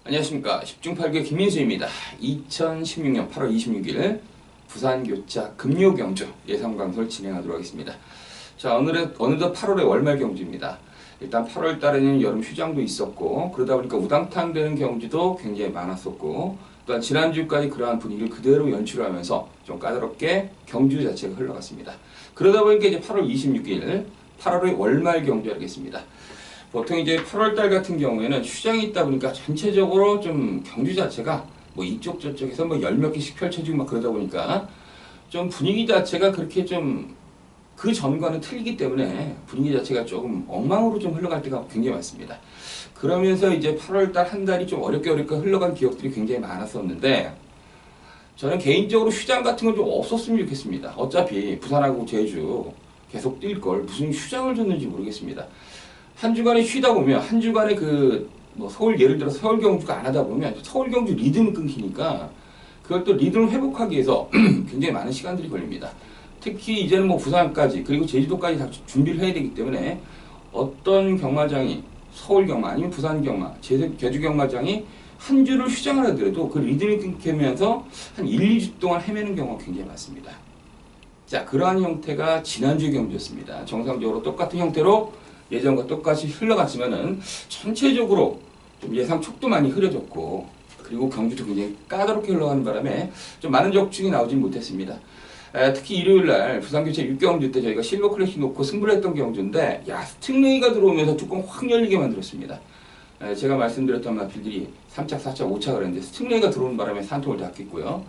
안녕하십니까. 10중 8구의 김민수입니다. 2016년 8월 26일 부산교차 금요경주 예상강설 진행하도록 하겠습니다. 자, 오늘은 어느덧 8월의 월말 경주입니다. 일단 8월 달에는 여름 휴장도 있었고, 그러다 보니까 우당탕 되는 경주도 굉장히 많았었고, 또한 지난주까지 그러한 분위기를 그대로 연출하면서 좀 까다롭게 경주 자체가 흘러갔습니다. 그러다 보니까 이제 8월 26일 8월의 월말 경주 하겠습니다. 보통 이제 8월달 같은 경우에는 휴장이 있다 보니까 전체적으로 좀 경주 자체가 뭐 이쪽 저쪽에서 뭐 열 몇 개씩 펼쳐지고 막 그러다 보니까 좀 분위기 자체가 그렇게 좀 그 전과는 틀리기 때문에 분위기 자체가 조금 엉망으로 좀 흘러갈 때가 굉장히 많습니다. 그러면서 이제 8월달 한 달이 좀 어렵게 흘러간 기억들이 굉장히 많았었는데, 저는 개인적으로 휴장 같은 건 좀 없었으면 좋겠습니다. 어차피 부산하고 제주 계속 뛸 걸 무슨 휴장을 줬는지 모르겠습니다. 한 주간에 쉬다 보면 한 주간에 뭐 서울 예를 들어 서울 경주가 안 하다 보면 서울 경주 리듬이 끊기니까 그걸 또 리듬을 회복하기 위해서 굉장히 많은 시간들이 걸립니다. 특히 이제는 뭐 부산까지 그리고 제주도까지 다 준비를 해야 되기 때문에 어떤 경마장이 서울 경마 아니면 부산 경마, 제주 경마장이 한 주를 휴장을 하더라도 그 리듬이 끊기면서 한 1, 2주 동안 헤매는 경우가 굉장히 많습니다. 자, 그러한 형태가 지난주 경주였습니다. 정상적으로 똑같은 형태로 예전과 똑같이 흘러갔지만은 전체적으로 좀 예상 촉도 많이 흐려졌고, 그리고 경주도 굉장히 까다롭게 흘러가는 바람에 좀 많은 적중이 나오진 못했습니다. 특히 일요일날 부산교차 6경주 때 저희가 실버 클래식 놓고 승부를 했던 경주인데, 야, 스팅레이가 들어오면서 뚜껑 확 열리게 만들었습니다. 제가 말씀드렸던 마필들이 3차, 4차, 5차 그랬는데 스팅레이가 들어오는 바람에 산통을 닫겠고요.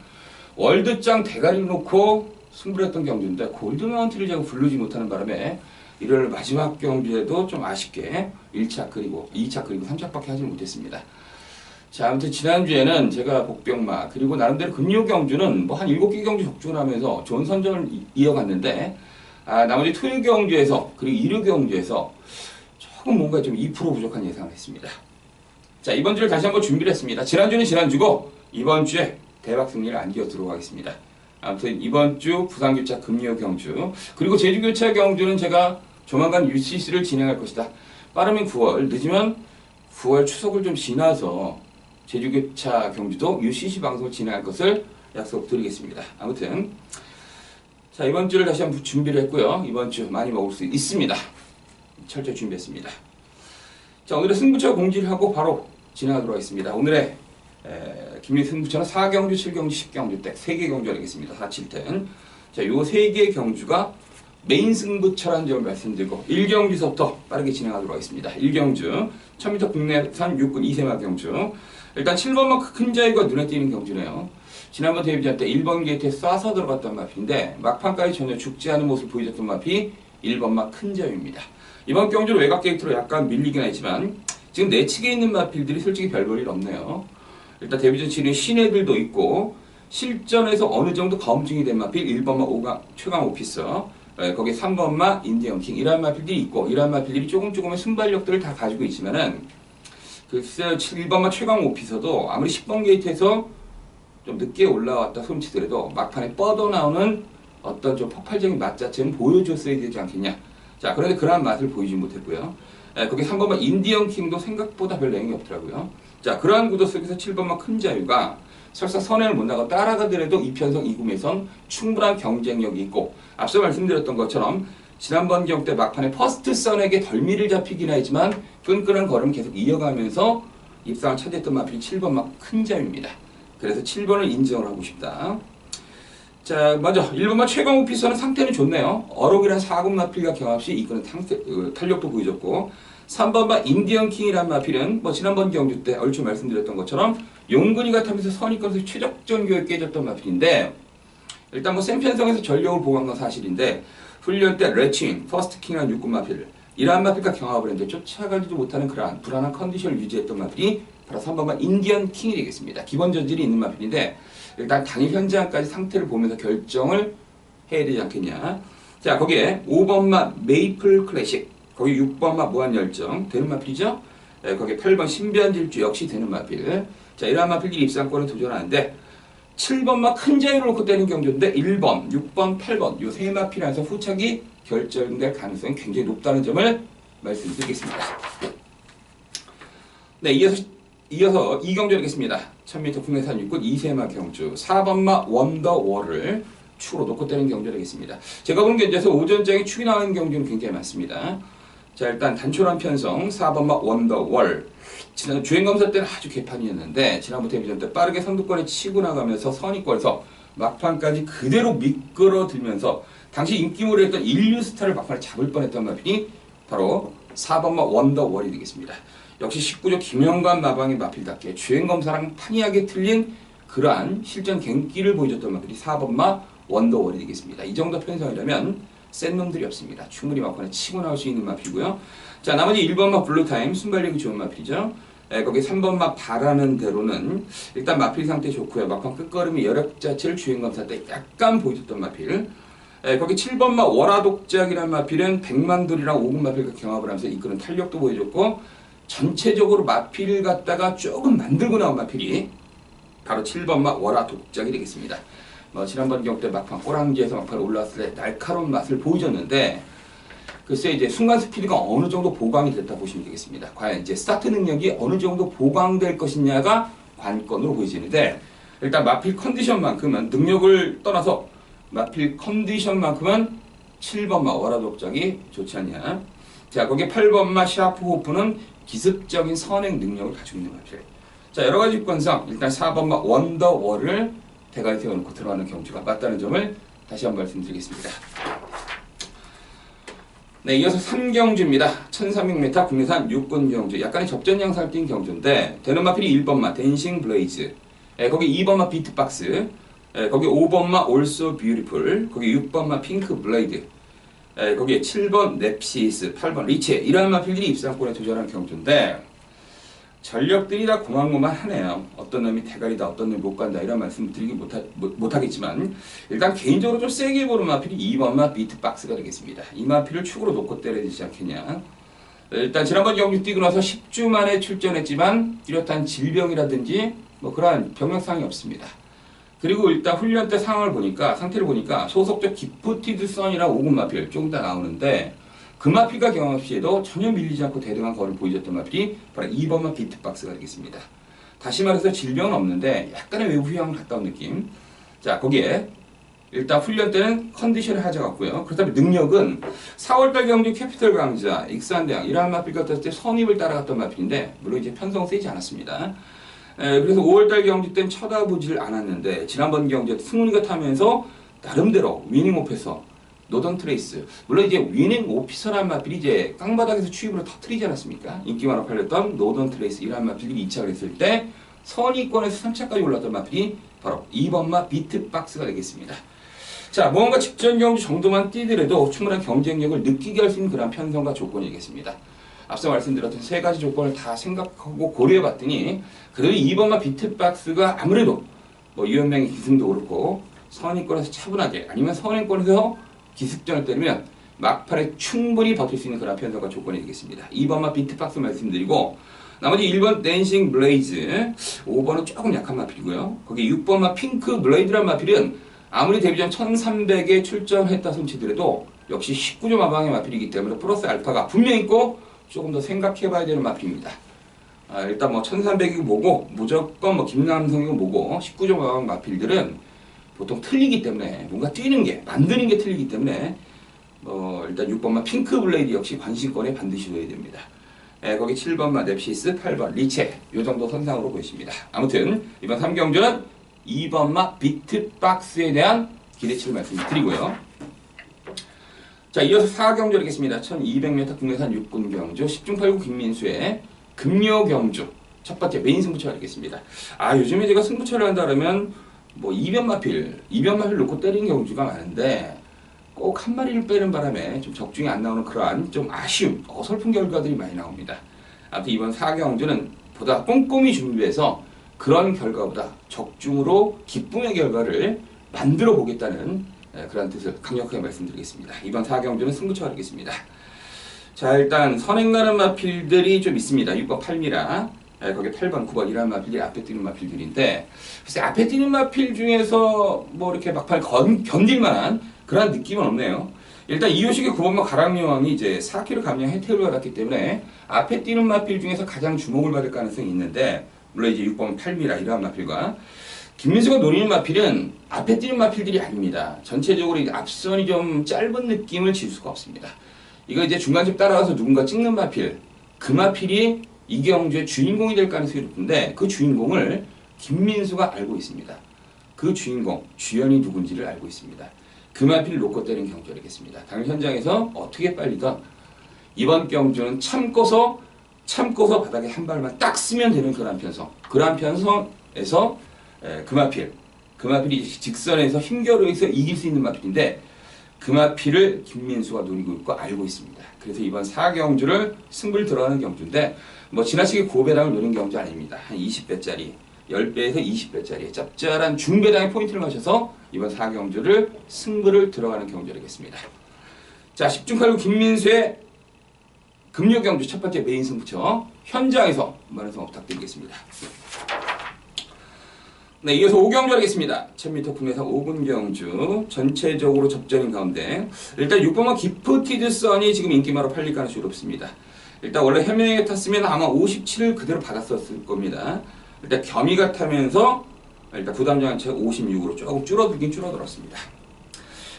월드장 대가리를 놓고 승부를 했던 경주인데 골드마운트를 제가 부르지 못하는 바람에 일요일 마지막 경주에도 좀 아쉽게 1차 그리고 2차 그리고 3차밖에 하지 못했습니다. 자, 아무튼 지난주에는 제가 복병마 그리고 나름대로 금요 경주는 뭐 한 7개 경주 적중을 하면서 좋은 선전을 이어갔는데, 나머지 토요 경주에서 그리고 일요 경주에서 조금 뭔가 좀 2% 부족한 예상을 했습니다. 자, 이번 주를 다시 한번 준비를 했습니다. 지난주는 지난주고 이번 주에 대박 승리를 안겨두도록 하겠습니다. 아무튼 이번 주 부산교차 금요 경주 그리고 제주교차 경주는 제가 조만간 UCC를 진행할 것이다. 빠르면 9월, 늦으면 9월 추석을 좀 지나서 제주교차 경주도 UCC 방송을 진행할 것을 약속드리겠습니다. 아무튼 자, 이번 주를 다시 한번 준비를 했고요. 이번 주 많이 먹을 수 있습니다. 철저히 준비했습니다. 자, 오늘의 승부처 공지를 하고 바로 진행하도록 하겠습니다. 오늘의 김리 승부처는 4경주, 7경주, 10경주 때 3개 경주 하겠습니다. 4, 7등. 자, 요 3개의 경주가 메인 승부처라는 점을 말씀드리고 1경주서부터 빠르게 진행하도록 하겠습니다. 1경주 1000m 국내산 6군 2세마 경주. 일단 7번마 큰 자유가 눈에 띄는 경주네요. 지난번 데뷔전 때 1번 게이트에 쏴서 들어갔던 마피인데 막판까지 전혀 죽지 않은 모습을 보여줬던 마피 1번마 큰 자유입니다. 이번 경주는 외곽 게이트로 약간 밀리긴 했지만 지금 내측에 있는 마필들이 솔직히 별 볼 일 없네요. 일단 데뷔전 치는 신애들도 있고 실전에서 어느 정도 검증이 된 마필 1번마 최강 오피서, 거기에 3번마 인디언킹 이러한 마필들이 있고, 이러한 마필들이 조금의 순발력들을 다 가지고 있지만은 글쎄 1번마 최강 오피서도 아무리 10번 게이트에서 좀 늦게 올라왔다 손치더라도 막판에 뻗어나오는 어떤 좀 폭발적인 맛 자체는 보여줬어야 되지 않겠냐. 자, 그런데 그러한 맛을 보이지 못했고요. 거기 3번마 인디언킹도 생각보다 별 내용이 없더라고요. 자, 그러한 구도 속에서 7번마 큰 자유가 설사 선행을 못 나가 따라가더라도 2편성 2구매선 충분한 경쟁력이 있고, 앞서 말씀드렸던 것처럼 지난번 경기 때 막판에 퍼스트 선에게 덜미를 잡히긴 하지만 끈끈한 걸음 계속 이어가면서 입상을 차지했던 마필이 7번마 큰 자유입니다. 그래서 7번을 인정을 하고 싶다. 자, 먼저 1번마 최강 오피서는 상태는 좋네요. 어록이란 4군 마필과 경합시 이끄는 탄력도 보여줬고, 3번마 인디언킹이란 마필은 뭐 지난번 경주 때 얼추 말씀드렸던 것처럼 용근이 같으면서 선입견에서 최적전 교육에 깨졌던 마필인데, 일단 뭐 센편성에서 전력을 보강한 건 사실인데 훈련 때 레칭, 퍼스트킹이라는 6군 마필 이러한 마필과 경합을 했는데 쫓아가지도 못하는 그러한 불안한 컨디션을 유지했던 마필이 바로 3번마 인디언킹이 되겠습니다. 기본 저질이 있는 마필인데 일단 당일 현장까지 상태를 보면서 결정을 해야 되지 않겠냐. 자, 거기에 5번마 메이플 클래식, 거기 6번마 무한열정 되는 마필이죠. 거기에 8번 신비한질주 역시 되는 마필. 자, 이러한 마필들이 입상권에 도전하는데 7번마 큰 자유를 놓고 떼는 경주인데 1번, 6번, 8번 요 세 마필 안에서 후착이 결정될 가능성이 굉장히 높다는 점을 말씀드리겠습니다. 네, 이어서 이어서 2경주 하겠습니다. 1000m 국내산 육군 이세마 경주 4번마 원더월을 축으로 놓고 때리는 경주 하겠습니다. 제가 본 경주에서 오전장에 축이 나오는 경주는 굉장히 많습니다. 자, 일단 단촐한 편성 4번마 원더월. 지난 주행검사 때는 아주 개판이었는데 지난번 데뷔전 때 빠르게 선두권에 치고 나가면서 선의권에서 막판까지 그대로 미끄러들면서 당시 인기몰이 했던 인류스타를 막판에 잡을 뻔했던 마필이 바로 4번마 원더월이 되겠습니다. 역시 19조 김영관 마방의 마필답게 주행검사랑 판이하게 틀린 그러한 실전 갱기를 보여줬던 마필이 4번마 원더월이 되겠습니다. 이 정도 편성이라면 센 놈들이 없습니다. 충분히 막판에 치고 나올 수 있는 마필이고요. 자, 나머지 1번마 블루타임 순발력이 좋은 마필이죠. 거기 3번마 바라는 대로는 일단 마필 상태 좋고요. 막판 끝걸음이 여력 자체를 주행검사 때 약간 보여줬던 마필. 거기 7번마 월화독작이라는 마필은 백만돌이랑 5군 마필과 경합을 하면서 이끄는 탄력도 보여줬고 전체적으로 마필을 갖다가 조금 만들고 나온 마필이 바로 7번마 월화독작이 되겠습니다. 지난번 경기 때 막판 꼬랑지에서 막판 올라왔을 때 날카로운 맛을 보여줬는데 글쎄 이제 순간 스피드가 어느 정도 보강이 됐다 보시면 되겠습니다. 과연 이제 스타트 능력이 어느 정도 보강될 것이냐가 관건으로 보이지는데 일단 마필 컨디션만큼은 능력을 떠나서 마필 컨디션만큼은 7번마 월화독작이 좋지 않냐. 자, 거기 8번마 샤프호프는 기습적인 선행 능력을 가지고 있는 마필. 자, 여러 가지 조건상 일단 4번마 원더월을 대가리 세워놓고 들어가는 경주가 맞다는 점을 다시 한번 말씀드리겠습니다. 네, 이어서 3경주입니다. 1300m 국내산 육군 경주. 약간의 접전 양상을 띈 경주인데 되는 마필이 1번마 댄싱 블레이즈, 거기 2번마 비트박스, 거기 5번마 올소 뷰티풀, 거기 6번마 핑크 블레이드, 거기에 7번 넵시스, 8번 리체 이런 마필들이 입상권에 도전하는 경주인데 전력들이 다 고만고만하네요. 어떤 놈이 대가리다, 어떤 놈이 못 간다 이런 말씀 드리기 못하겠지만 일단 개인적으로 좀 세게 보는 마필이 2번마 비트박스가 되겠습니다. 이 마필을 축으로 놓고 때려야 되지 않겠냐. 일단 지난번 경주 뛰고 나서 10주 만에 출전했지만 뚜렷한 질병이라든지 그러한 병력상이 없습니다. 그리고 일단 훈련 때 상태를 보니까 소속적 기프티드 선이랑 5군 마필 조금 더 나오는데 그 마필과 경험 시에도 전혀 밀리지 않고 대등한 거를 보여줬던 마필이 바로 2번마 비트박스가 되겠습니다. 다시 말해서 질병은 없는데 약간의 외부 휴양을 갔다 온 느낌. 자, 거기에 일단 훈련 때는 컨디션을 가져갔고요. 그렇다면 능력은 4월달 경주 캐피털 강자, 익산대왕 이러한 마필과 떴을 때 선입을 따라갔던 마필인데 물론 이제 편성 세지 않았습니다. 그래서 5월달 경주 때는 쳐다보질 않았는데 지난번 경주에 승훈이가 타면서 나름대로 위닝 오피서, 노던 트레이스, 물론 이제 위닝 오피서란 마필이 이제 깡바닥에서 추입으로 터트리지 않았습니까? 인기 많아 팔렸던 노던 트레이스 이런 마필들이 2차를 했을 때 선의권에서 3차까지 올랐던 마필이 바로 2번마 비트박스가 되겠습니다. 자, 무언가 직전 경주 정도만 뛰더라도 충분한 경쟁력을 느끼게 할 수 있는 그런 편성과 조건이겠습니다. 앞서 말씀드렸던 세 가지 조건을 다 생각하고 고려해봤더니 그래도 2번마 비트박스가 아무래도 유연명의 기승도 그렇고 선의권에서 차분하게 아니면 선행권에서 기습전을 때리면 막판에 충분히 버틸 수 있는 그런 편성과 조건이 되겠습니다. 2번마 비트박스 말씀드리고 나머지 1번 댄싱 블레이즈, 5번은 조금 약한 마필이고요. 거기 6번마 핑크 블레이드란 마필은 아무리 데뷔전 1300에 출전했다 손치더라도 역시 19조 마방의 마필이기 때문에 플러스 알파가 분명히 있고 조금 더 생각해봐야 되는 마필입니다. 일단 1300이고 뭐고 무조건 김남성이고 뭐고 19조 마방 마필들은 보통 틀리기 때문에 뭔가 뛰는 게 만드는 게 틀리기 때문에 일단 6번마 핑크 블레이드 역시 관심권에 반드시 넣어야 됩니다. 거기 7번마 넵시스, 8번 리체 요 정도 선상으로 보이십니다. 아무튼 이번 3경주는 2번마 비트박스에 대한 기대치를 말씀드리고요. 자, 이어서 4경주 하겠습니다. 1200m 국내산 육군 경주 10중 8구 김민수의 금요 경주 첫 번째 메인 승부처 하겠습니다. 요즘에 제가 승부처를 한다 그러면 이변마필 놓고 때리는 경주가 많은데 꼭 한 마리를 빼는 바람에 좀 적중이 안 나오는 그러한 좀 아쉬운 어설픈 결과들이 많이 나옵니다. 아무튼 이번 4경주는 보다 꼼꼼히 준비해서 그런 결과보다 적중으로 기쁨의 결과를 만들어 보겠다는 그런 뜻을 강력하게 말씀드리겠습니다. 이번 4경주는 승부처가 되겠습니다. 자, 일단 선행 가는 마필들이 좀 있습니다. 6번 팔미라, 거기 8번 9번 이런 마필들이 앞에 뛰는 마필들인데 글쎄 앞에 뛰는 마필 중에서 이렇게 막판 견딜 만한 그런 느낌은 없네요. 일단 이효식의 9번마 가랑여왕이 이제 4kg 감량 혜택을 받았기 때문에 앞에 뛰는 마필 중에서 가장 주목을 받을 가능성이 있는데 물론 이제 6번 8미라 이러한 마필과 김민수가 노리는 마필은 앞에 뛰는 마필들이 아닙니다. 전체적으로 앞선이 좀 짧은 느낌을 질 수가 없습니다. 이거 이제 중간쯤 따라가서 누군가 찍는 마필, 그 마필이 이 경주의 주인공이 될 가능성이 높은데 그 주인공을 김민수가 알고 있습니다. 그 주인공, 주연이 누군지를 알고 있습니다. 그 마필을 놓고 때리는 경주이겠습니다. 당일 현장에서 어떻게 빨리던 이번 경주는 참고서 바닥에 한 발만 딱 쓰면 되는 그런 편성에서 그 마필이 직선에서 힘겨루에서 이길 수 있는 마필인데 그 마필을 김민수가 노리고 있고 알고 있습니다. 그래서 이번 4경주를 승부를 들어가는 경주인데 뭐 지나치게 고배당을 노린 경주 아닙니다. 한 20배짜리 10배에서 20배짜리 짭짤한 중배당의 포인트를 맞춰서 이번 4경주를 승부를 들어가는 경주이겠습니다. 자, 10중 8구 김민수의 금요경주 첫 번째 메인 승부처 현장에서 많은 성원 부탁드리겠습니다. 네, 이어서 5경주 하겠습니다. 1000m 국내상 5군 경주 전체적으로 접전인 가운데 일단 6번마 기프티드 선이 지금 인기마로 팔릴 가능성이 높습니다. 일단 원래 현명하게 탔으면 아마 57을 그대로 받았었을 겁니다. 일단 겸이가 타면서 일단 부담장한 채 56으로 조금 줄어들었습니다.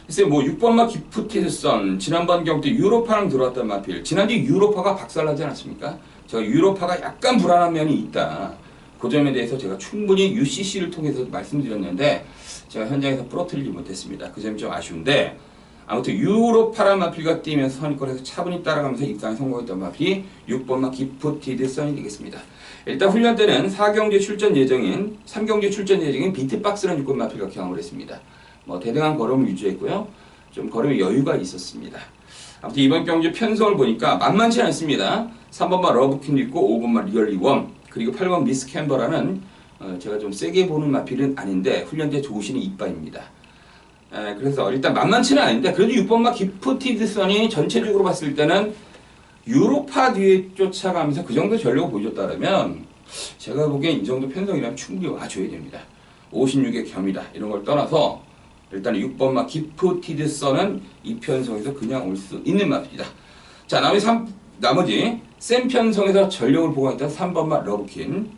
글쎄 뭐 6번마 기프티드 선 지난번 경주 때 유로파랑 들어왔던 마필 지난주 유로파가 박살나지 않았습니까? 제가 유로파가 약간 불안한 면이 있다. 그 점에 대해서 제가 충분히 UCC를 통해서 말씀드렸는데 제가 현장에서 부러뜨리지 못했습니다. 그 점이 좀 아쉬운데 아무튼 유로파란 마필과 뛰면서 선입권에서 차분히 따라가면서 입상에 성공했던 마필이 6번마 기프티드 선이 되겠습니다. 일단 훈련 때는 3경주에 출전 예정인 비트박스라는 6번 마필과 경험을 했습니다. 뭐 대등한 걸음을 유지했고요. 좀 걸음에 여유가 있었습니다. 아무튼 이번 경주 편성을 보니까 만만치 않습니다. 3번마 러브퀸도 있고 5번마 리얼리 원 그리고 8번 미스 캠버라는 제가 좀 세게 보는 마필은 아닌데 훈련 때 좋으시는 이빠입니다. 그래서 일단 만만치는 아닌데 그래도 6번마 기프티드 선이 전체적으로 봤을 때는 유로파 뒤에 쫓아가면서 그 정도 전력을 보여줬다면 제가 보기엔 이 정도 편성이라면 충분히 와줘야 됩니다. 56의 겸이다 이런 걸 떠나서 일단 6번마 기프티드 선은 이 편성에서 그냥 올 수 있는 마필이다. 자, 나머지 센 편성에서 전력을 보강했던 3번마 러브킨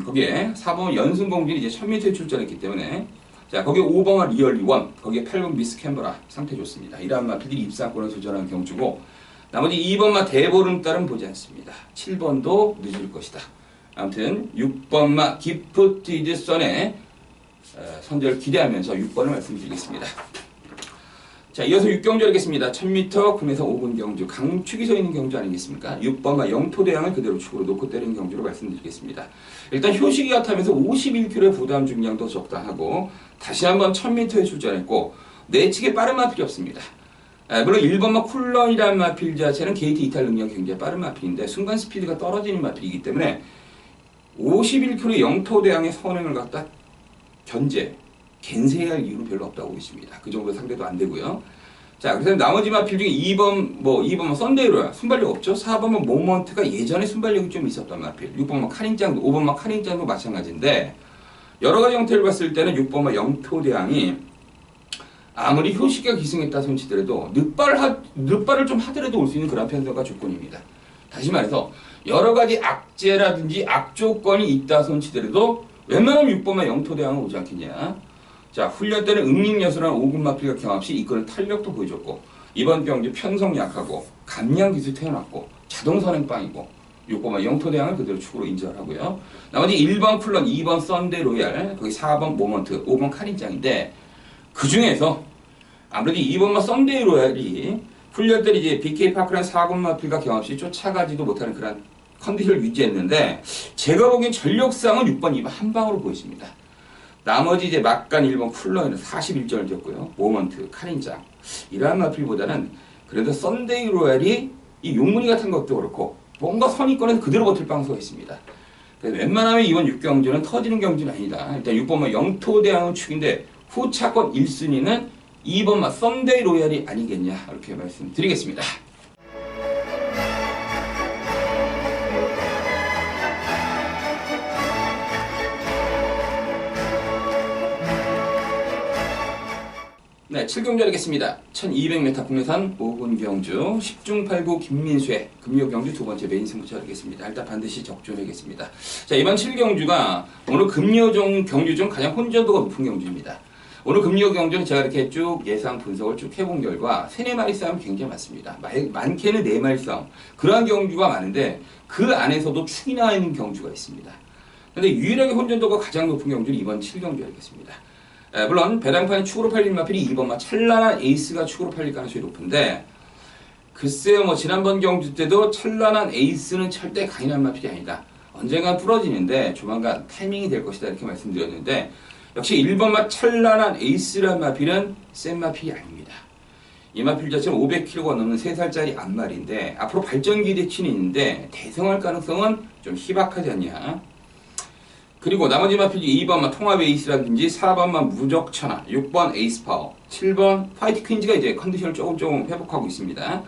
거기에 4번 연승공진이 이제 1000m에 출전했기 때문에 자 거기에 5번마 리얼리 원 거기에 8번 미스 캠버라 상태 좋습니다. 이러한 마필들이 입상권을 도전하는 경주고 나머지 2번마 대보름달은 보지 않습니다. 7번도 늦을 것이다. 아무튼 6번마 기프티드 선의 선제를 기대하면서 6번을 말씀드리겠습니다. 자, 이어서 6경주 하겠습니다. 1000m 국내에서 5군 경주 강축이 서 있는 경주 아니겠습니까? 6번마 영토대왕을 그대로 축으로 놓고 때리는 경주로 말씀드리겠습니다. 일단 효식이가 타면서 51kg의 부담 중량도 적당하고 다시 한번 1000m에 출전했고 내치게 빠른 마필이 없습니다. 물론 1번마 쿨런이라는 마필 자체는 게이트 이탈 능력이 굉장히 빠른 마필인데 순간 스피드가 떨어지는 마필이기 때문에 51kg 영토대왕의 선행을 갖다 겐세할 이유는 별로 없다고 보겠습니다. 그 정도 상대도 안 되고요. 자, 그래서 나머지 마필 중에 2번만 썬데이로야. 순발력 없죠? 4번만 모먼트가 예전에 순발력이 좀 있었던 마필. 6번만 카린짱도, 5번만 카린짱도 마찬가지인데 여러 가지 형태를 봤을 때는 6번만 영토대왕이 아무리 효시가 기승했다 손치더라도 늑발을 좀 하더라도 올 수 있는 그런 편성과 조건입니다. 다시 말해서 여러 가지 악재라든지 악조건이 있다 손치더라도 웬만하면 6번만 영토대왕은 오지 않겠냐. 자, 훈련 때는 응립여수라는 5군 마필과 경합시 이끌은 탄력도 보여줬고 이번 경주 편성 약하고 감량 기술 태어났고 자동 선행빵이고 6번만 영토대왕을 그대로 축으로 인정하고요. 나머지 1번 쿨런, 2번 썬데이 로얄, 거기 4번 모먼트, 5번 카린짱인데 그 중에서 아무래도 2번만 썬데이 로얄이 훈련 때 이제 BK 파크라는 4군 마필과 경합시 쫓아가지도 못하는 그런 컨디션을 유지했는데 제가 보기엔 전력상은 6번, 2번 한 방으로 보였습니다. 나머지 이제 막간 1번 쿨러에는 41점을 줬고요. 모먼트, 카린짱 이러한 마필보다는 그래도 썬데이 로얄이 이 용문이 같은 것도 그렇고 뭔가 선입권에서 그대로 버틸 방수가 있습니다. 그래서 웬만하면 이번 6경주는 터지는 경주는 아니다. 일단 6번마 영토대왕은 축인데 후차권 1순위는 2번마 썬데이 로얄이 아니겠냐 이렇게 말씀드리겠습니다. 네, 7경주 하겠습니다. 1200m 국내산 5군 경주 10중 8구 김민수의 금요 경주 두 번째 메인 승부처 하겠습니다. 일단 반드시 적중하겠습니다. 자, 이번 7경주가 오늘 금요 경주 중 가장 혼전도가 높은 경주입니다. 오늘 금요 경주는 제가 이렇게 쭉 예상 분석을 쭉 해본 결과 3, 4마리 싸움이 굉장히 많습니다. 많게는 4마리 싸움. 그러한 경주가 많은데 그 안에서도 축이 나와 있는 경주가 있습니다. 그런데 유일하게 혼전도가 가장 높은 경주는 이번 7경주 하겠습니다. 물론 배당판이 축으로 팔린 마필이 2번마 찬란한 에이스가 축으로 팔릴 가능성이 높은데 글쎄요, 뭐 지난번 경주 때도 찬란한 에이스는 절대 강인한 마필이 아니다. 언젠간 부러지는데 조만간 타이밍이 될 것이다 이렇게 말씀드렸는데 역시 1번마 찬란한 에이스란 마필은 센 마필이 아닙니다. 이 마필 자체는 500kg가 넘는 3살짜리 암말인데 앞으로 발전 기대치는 있는데 대성할 가능성은 좀 희박하지 않냐. 그리고 나머지 마필이 2번만 통합 에이스라든지 4번만 무적 천하, 6번 에이스 파워, 7번 화이트 퀸즈가 이제 컨디션을 조금 회복하고 있습니다.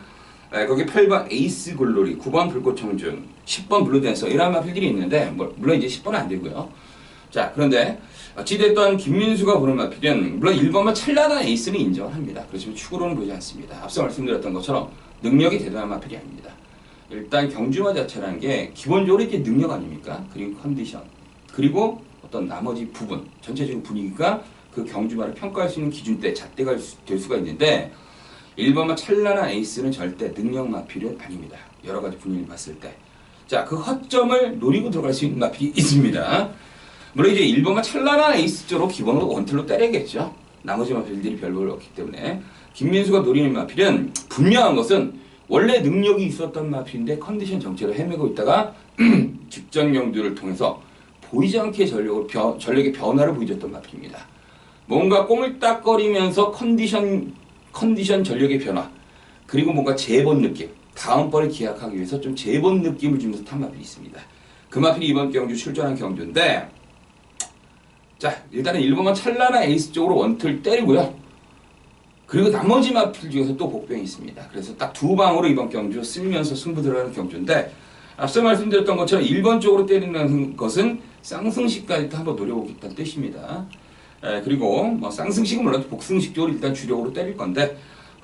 거기 8번 에이스 골로리, 9번 불꽃 청중, 10번 블루댄서 이런 마필들이 있는데 물론 이제 10번은 안 되고요. 자, 그런데 어찌됐든 김민수가 보는 마필은 물론 1번만 찬란한 에이스는 인정합니다. 그렇지만 축으로는 보지 않습니다. 앞서 말씀드렸던 것처럼 능력이 대단한 마필이 아닙니다. 일단 경주마 자체라는 게 기본적으로 이제 능력 아닙니까? 그리고 컨디션. 그리고 어떤 나머지 부분, 전체적인 분위기가 그 경주마를 평가할 수 있는 기준대, 잣대가 될 수가 있는데 1번마 찬란한 에이스는 절대 능력 마필은 아닙니다. 여러 가지 분위기를 봤을 때. 자, 그 허점을 노리고 들어갈 수 있는 마필이 있습니다. 물론 이제 1번마 찬란한 에이스 쪽으로 기본으로 원틀로 때려야겠죠. 나머지 마필들이 별로 없기 때문에. 김민수가 노리는 마필은 분명한 것은 원래 능력이 있었던 마필인데 컨디션 정체로 헤매고 있다가 직전 경주를 통해서 보이지 않게 전력의 변화를 보여줬던 마필입니다. 뭔가 꼬물딱거리면서 컨디션 전력의 변화, 그리고 뭔가 재본 느낌, 다음번에 기약하기 위해서 좀 재본 느낌을 주면서 탄 마필이 있습니다. 그 마필이 이번 경주 출전한 경주인데, 자, 일단은 1번만 찬란한 에이스 쪽으로 원틀 때리고요. 그리고 나머지 마필 중에서 또 복병이 있습니다. 그래서 딱 두 방으로 이번 경주 쓸면서 승부 들어가는 경주인데, 앞서 말씀드렸던 것처럼 1번 쪽으로 때리는 것은 쌍승식까지도 한번 노려보겠다는 뜻입니다. 그리고 뭐 쌍승식은 물론 복승식 쪽으로 일단 주력으로 때릴 건데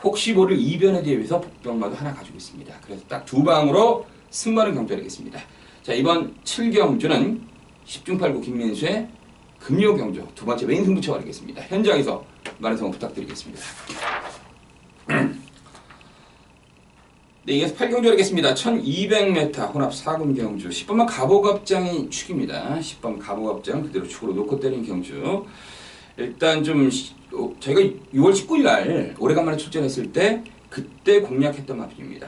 혹시 모를 이변에 대비해서 복병마도 하나 가지고 있습니다. 그래서 딱 두 방으로 승부하는 경주하겠습니다. 자, 이번 7경주는 10중 8구 김민수의 금요 경주 두 번째 메인 승부처가 되겠습니다. 현장에서 많은 성원 부탁드리겠습니다. 네, 이어서 8경주 하겠습니다. 1200m 혼합 4군 경주 10번만 가보갑장이 축입니다. 10번 가보갑장 그대로 축으로 놓고 때린 경주. 일단 좀 저희가 6월 19일 날 오래간만에 출전했을 때 그때 공략했던 마필입니다.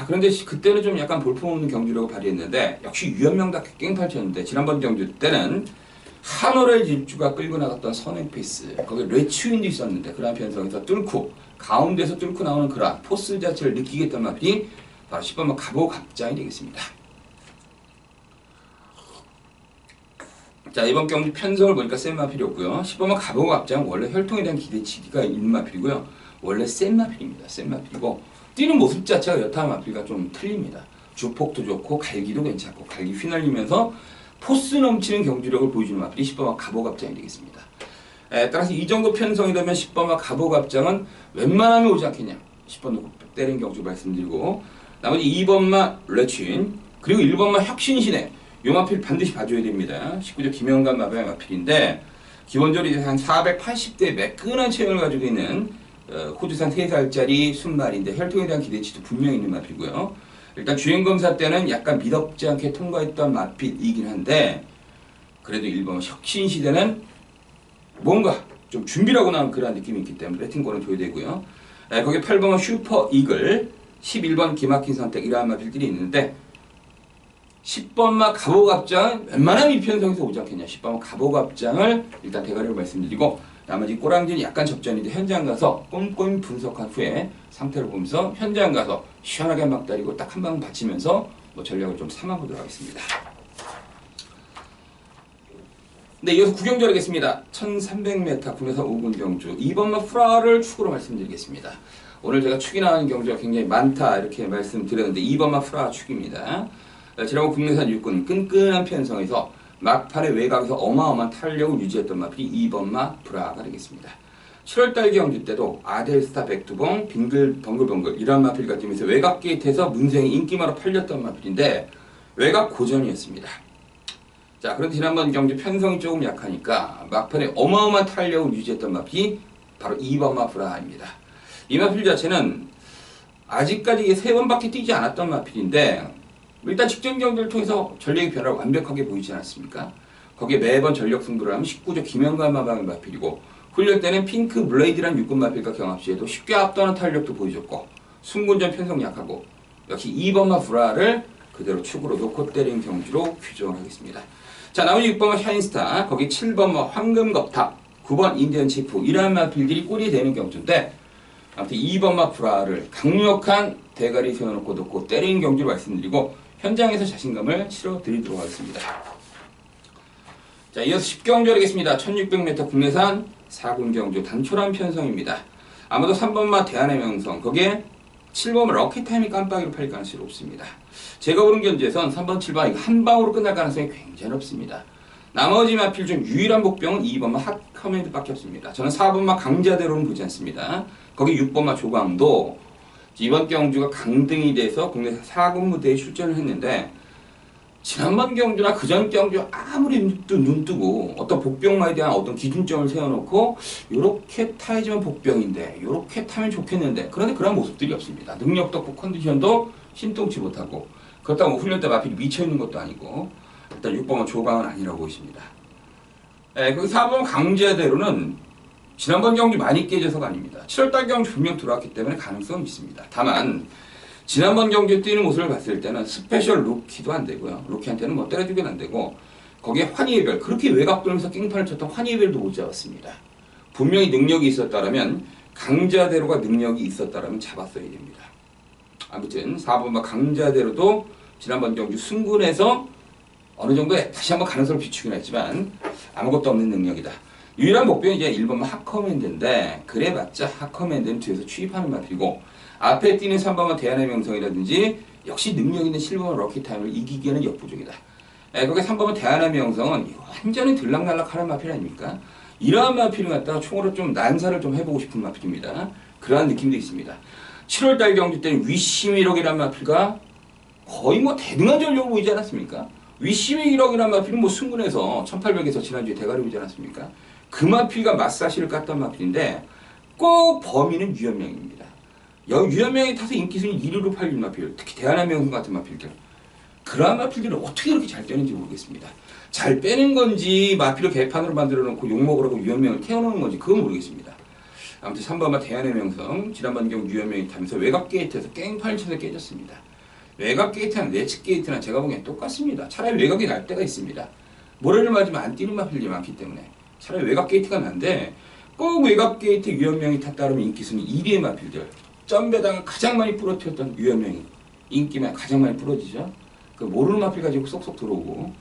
그런데 그때는 좀 약간 볼품없는 경주라고 발휘했는데 역시 유연명답게 깽판쳤는데 지난번 경주 때는 한올의 질주가 끌고 나갔던 선행페이스, 거기 레츠윈도 있었는데 그러한 편성에서 뚫고 가운데서 뚫고 나오는 그러한 포스 자체를 느끼겠던 마필이 바로 10번만 가보갑장이 되겠습니다. 자, 이번 경주 편성을 보니까 센 마필이었고요. 10번만 가보갑장은 원래 혈통에 대한 기대치가 있는 마필이고요. 원래 센 마필입니다. 센 마필이고 뛰는 모습 자체가 여타 마필과 좀 틀립니다. 주폭도 좋고 갈기도 괜찮고 갈기 휘날리면서 포스 넘치는 경주력을 보여주는 마필이 10번마 가보갑장이 되겠습니다. 따라서 이 정도 편성이 되면 10번마 가보갑장은 웬만하면 오지 않겠냐. 10번 놓고 때린 경주 말씀드리고 나머지 2번마 레츠윈 그리고 1번마 혁신신의 요 마필 반드시 봐줘야 됩니다. 19조 김영관 마병의 마필인데 기본적으로 한 480대 매끈한 체형을 가지고 있는 호주산 3살짜리 순말인데 혈통에 대한 기대치도 분명히 있는 마필이고요. 일단 주행검사 때는 약간 미덥지 않게 통과했던 마필이긴 한데 그래도 1번 혁신시대는 뭔가 좀 준비를 하고 나온 그런 느낌이 있기 때문에 레팅권을 줘야 되고요. 거기 8번은 슈퍼 이글, 11번 기막힌 선택 이러한 마필들이 있는데 10번마 가보갑장은 웬만하면 이 편성에서 오지 않겠냐. 10번마 가보갑장을 일단 대가리로 말씀드리고 나머지 꼬랑지는 약간 접전인데 현장 가서 꼼꼼히 분석한 후에 상태를 보면서 현장 가서 시원하게 한 방 때리고 딱 한 방 받치면서 뭐 전략을 좀 삼아보도록 하겠습니다. 네, 이어서 구경주 하겠습니다. 1300m 국내산 5군 경주 2번마 프라를 축으로 말씀드리겠습니다. 오늘 제가 축이 나오는 경주가 굉장히 많다 이렇게 말씀드렸는데 2번마 프라 축입니다. 지난번 국내산 6군 끈끈한 편성에서 막판의 외곽에서 어마어마한 탄력을 유지했던 마필이 2번마 브라가 되겠습니다. 7월달 경주 때도 아델스타 백두봉, 빙글 벙글벙글 이런 마필과 팀에서 외곽 게이트에서 문생이 인기마로 팔렸던 마필인데 외곽 고전이었습니다. 자, 그런데 지난번 경주 편성이 조금 약하니까 막판에 어마어마한 탄력을 유지했던 마필이 바로 2번 마프라입니다. 이 마필 자체는 아직까지 3번밖에 뛰지 않았던 마필인데 일단 직전 경주를 통해서 전력의 변화를 완벽하게 보이지 않았습니까? 거기에 매번 전력 승부를 하면 19조 김영관 마방의 마필이고 훈련 때는 핑크 블레이드라는 육군 마필과 경합 시에도 쉽게 압도하는 탄력도 보여줬고 순군전 편성 약하고 역시 2번 마프라를 그대로 축으로 놓고 때린 경주로 규정을 하겠습니다. 자, 나머지 6번 샤인스타, 거기 7번 황금겁탑, 9번 인디언 치프 이러한 마필들이 꼴이 되는 경주인데 아무튼 2번 마프라를 강력한 대가리 세워놓고 놓고 때리는 경주로 말씀드리고 현장에서 자신감을 실어드리도록 하겠습니다. 자, 이어서 10경주 하겠습니다. 1600m 국내산 4군 경주 단촐한 편성입니다. 아마도 3번마 대한의 명성, 거기에 7번 럭키타임이 깜빡이로 팔릴 가능성이 높습니다. 제가 보는 견주에선 3번, 7번 한 방으로 끝날 가능성이 굉장히 높습니다. 나머지 마필 중 유일한 복병은 2번마 핫커맨드밖에 없습니다. 저는 4번마 강자대로는 보지 않습니다. 거기 6번마 조광도 이번 경주가 강등이 돼서 국내 4군 무대에 출전을 했는데 지난번 경주나 그전 경주 아무리 눈 뜨고 어떤 복병마에 대한 어떤 기준점을 세워놓고 요렇게 타야지만 복병인데 요렇게 타면 좋겠는데 그런데 그런 모습들이 없습니다. 능력도 없고 컨디션도 심통치 못하고 그렇다고 훈련 때 마필이 미쳐있는 것도 아니고 일단 6번은 조강은 아니라고 보십니다. 거기 4번 강제대로는 지난번 경주 많이 깨져서가 아닙니다. 7월달 경주 분명 들어왔기 때문에 가능성은 있습니다. 다만 지난번 경주에 뛰는 모습을 봤을 때는 스페셜 루키도 안 되고요. 루키한테는 뭐 때려주기는 안 되고 거기에 환희의별, 그렇게 외곽 돌면서 깽판을 쳤던 환희의별도 못 잡았습니다. 분명히 능력이 있었다라면 강자대로가 능력이 있었다라면 잡았어야 됩니다. 아무튼 4번마 강자대로도 지난번 경주 승군에서 어느 정도의 다시 한번 가능성을 비추긴 했지만 아무것도 없는 능력이다. 유일한 목표는 이제 1번마 하커맨드인데 그래봤자 하커맨드는 뒤에서 취입하는 마필이고 앞에 뛰는 3번마 대한의 명성이라든지 역시 능력 있는 7번마 럭키타임을 이기기에는 역부족이다. 거기 3번마 대한의 명성은 완전히 들락날락하는 마필 아닙니까? 이러한 마필을 갖다가 총으로 좀 난사를 좀 해보고 싶은 마필입니다. 그러한 느낌도 있습니다. 7월달 경주 때는 위시미력이라는 마필과 거의 뭐 대등한 전력을 보이지 않았습니까? 위시미력이라는 마필은 뭐 승군에서 1800에서 지난주에 대가리 보이지 않았습니까? 그 마필과 맞사시를 깠던 마필인데 꼭 범인은 유현명입니다. 유현명이 타서 인기순위 1위로 팔린 마필, 특히 대한항명군 같은 마필들, 그러한 마필들은 어떻게 이렇게 잘 빼는지 모르겠습니다. 잘 빼는 건지 마필을 개판으로 만들어 놓고 욕먹으라고 유현명을 태워놓는 건지 그건 모르겠습니다. 아무튼 3번마 대한의 명성, 지난번 경주 유현명이 타면서 외곽 게이트에서 깽판을 쳐서 깨졌습니다. 외곽 게이트나 내측 게이트나 제가 보기엔 똑같습니다. 차라리 외곽이 날 때가 있습니다. 모래를 맞으면 안 뛰는 마필들이 많기 때문에 차라리 외곽 게이트가 난데 꼭 외곽 게이트 유현명이 탔다 그러면 인기순위 1위의 마필들, 점배당을 가장 많이 부러뜨렸던 유현명이 인기만 가장 많이 부러지죠. 그 모르는 마필 가지고 쏙쏙 들어오고.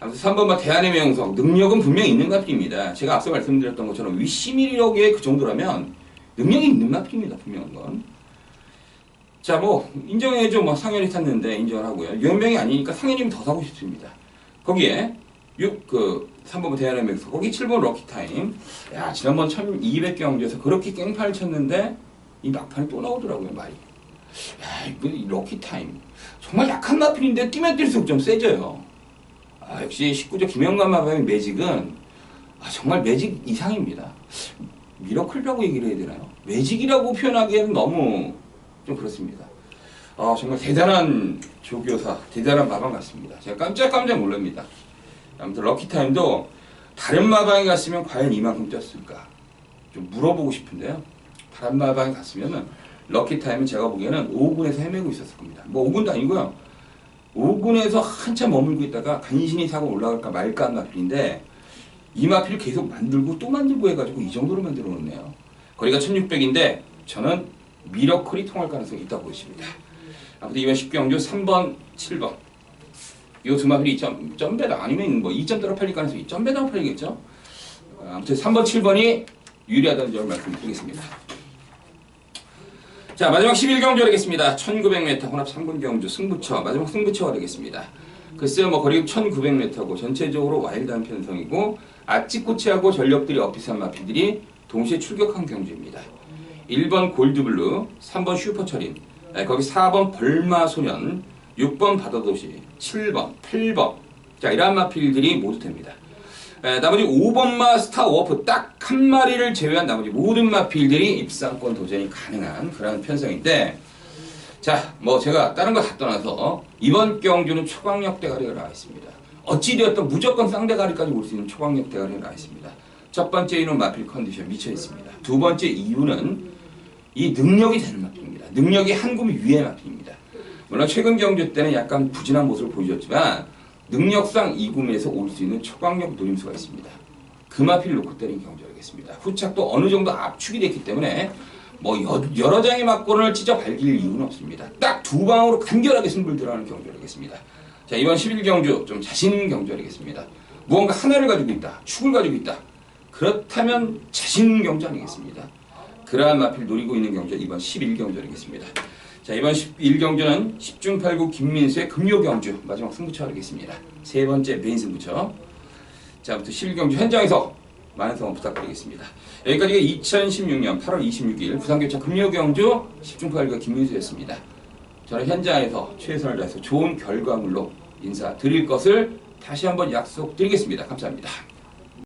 아무튼 3번마 대한의 명성, 능력은 분명히 있는 마필입니다. 제가 앞서 말씀드렸던 것처럼 위시미력의 그 정도라면 능력이 있는 마필입니다. 분명한 건. 자, 뭐 인정해줘. 뭐 상현이 탔는데 인정을 하고요. 유현명이 아니니까 상현이면 더 사고 싶습니다. 거기에 3번마 대한의 명성, 거기 7번 럭키타임. 야, 지난번 1200 경주에서 그렇게 깽판을 쳤는데 이 막판에 또 나오더라고요, 말이. 야, 이 럭키타임. 정말 약한 마필인데 뛰면 뛸수록 좀 세져요. 역시 19조 김영관 마방의 매직은 정말 매직 이상입니다. 미러클이라고 얘기를 해야 되나요? 매직이라고 표현하기에는 너무 좀 그렇습니다. 정말 대단한 조교사, 대단한 마방 같습니다. 제가 깜짝 놀랍니다. 아무튼 럭키타임도 다른 마방에 갔으면 과연 이만큼 뛰었을까? 좀 물어보고 싶은데요. 다른 마방에 갔으면은 럭키타임은 제가 보기에는 5군에서 헤매고 있었을 겁니다. 뭐 5군도 아니고요. 5군에서 한참 머물고 있다가 간신히 사고 올라갈까 말까 한 마필인데 이 마필을 계속 만들고 또 만들고 해가지고 이 정도로 만들어 놓네요. 거리가 1600인데 저는 미러클이 통할 가능성이 있다고 보십니다. 아무튼 이번 10경주 3번, 7번 이 두 마필이 점배당 아니면 뭐 2점대로 팔릴 가능성이 2점배당 팔리겠죠. 아무튼 3번, 7번이 유리하다는 점을 말씀드리겠습니다. 자, 마지막 11경주 하겠습니다. 1900m 혼합 3군 경주 승부처, 마지막 승부처가 되겠습니다. 글쎄요, 뭐 거리가 1900m고 전체적으로 와일드한 편성이고 아찌꼬치하고 전력들이 엇비슷한 마필들이 동시에 출격한 경주입니다. 1번 골드블루, 3번 슈퍼철인, 거기 4번 벌마소년, 6번 바다도시, 7번, 8번. 자, 이러한 마필들이 모두 됩니다. 나머지 5번마 스타워프 딱 한 마리를 제외한 나머지 모든 마필들이 입상권 도전이 가능한 그런 편성인데, 자, 뭐 제가 다른 거 다 떠나서 이번 경주는 초강력 대가리가 나와 있습니다. 어찌되었든 무조건 쌍대가리까지 올 수 있는 초강력 대가리가 나와 있습니다. 첫 번째 이유는 마필 컨디션 미쳐 있습니다. 두 번째 이유는 이 능력이 되는 마필입니다. 능력이 한 굽 위의 마필입니다. 물론 최근 경주 때는 약간 부진한 모습을 보여줬지만 능력상 2구에서 올 수 있는 초강력 노림수가 있습니다. 그 마필 놓고 때린 경주하겠습니다. 후착도 어느 정도 압축이 됐기 때문에 뭐 여러 장의 막권을 찢어 발길 이유는 없습니다. 딱 두 방으로 간결하게 승부를 들어가는 경주하겠습니다. 자, 이번 11경주 좀 자신 있는 경주하겠습니다. 무언가 하나를 가지고 있다. 축을 가지고 있다. 그렇다면 자신 있는 경주 아니겠습니다. 그러한 마필 노리고 있는 경주 이번 11경주하겠습니다. 자, 이번 11경주는 10중 8구 김민수의 금요경주 마지막 승부처 하겠습니다. 세 번째 메인 승부처. 자, 아무튼 11경주 현장에서 많은 성원 부탁드리겠습니다. 여기까지가 2016년 8월 26일 부산교차 금요경주 10중 8구 김민수였습니다. 저는 현장에서 최선을 다해서 좋은 결과물로 인사드릴 것을 다시 한번 약속드리겠습니다. 감사합니다.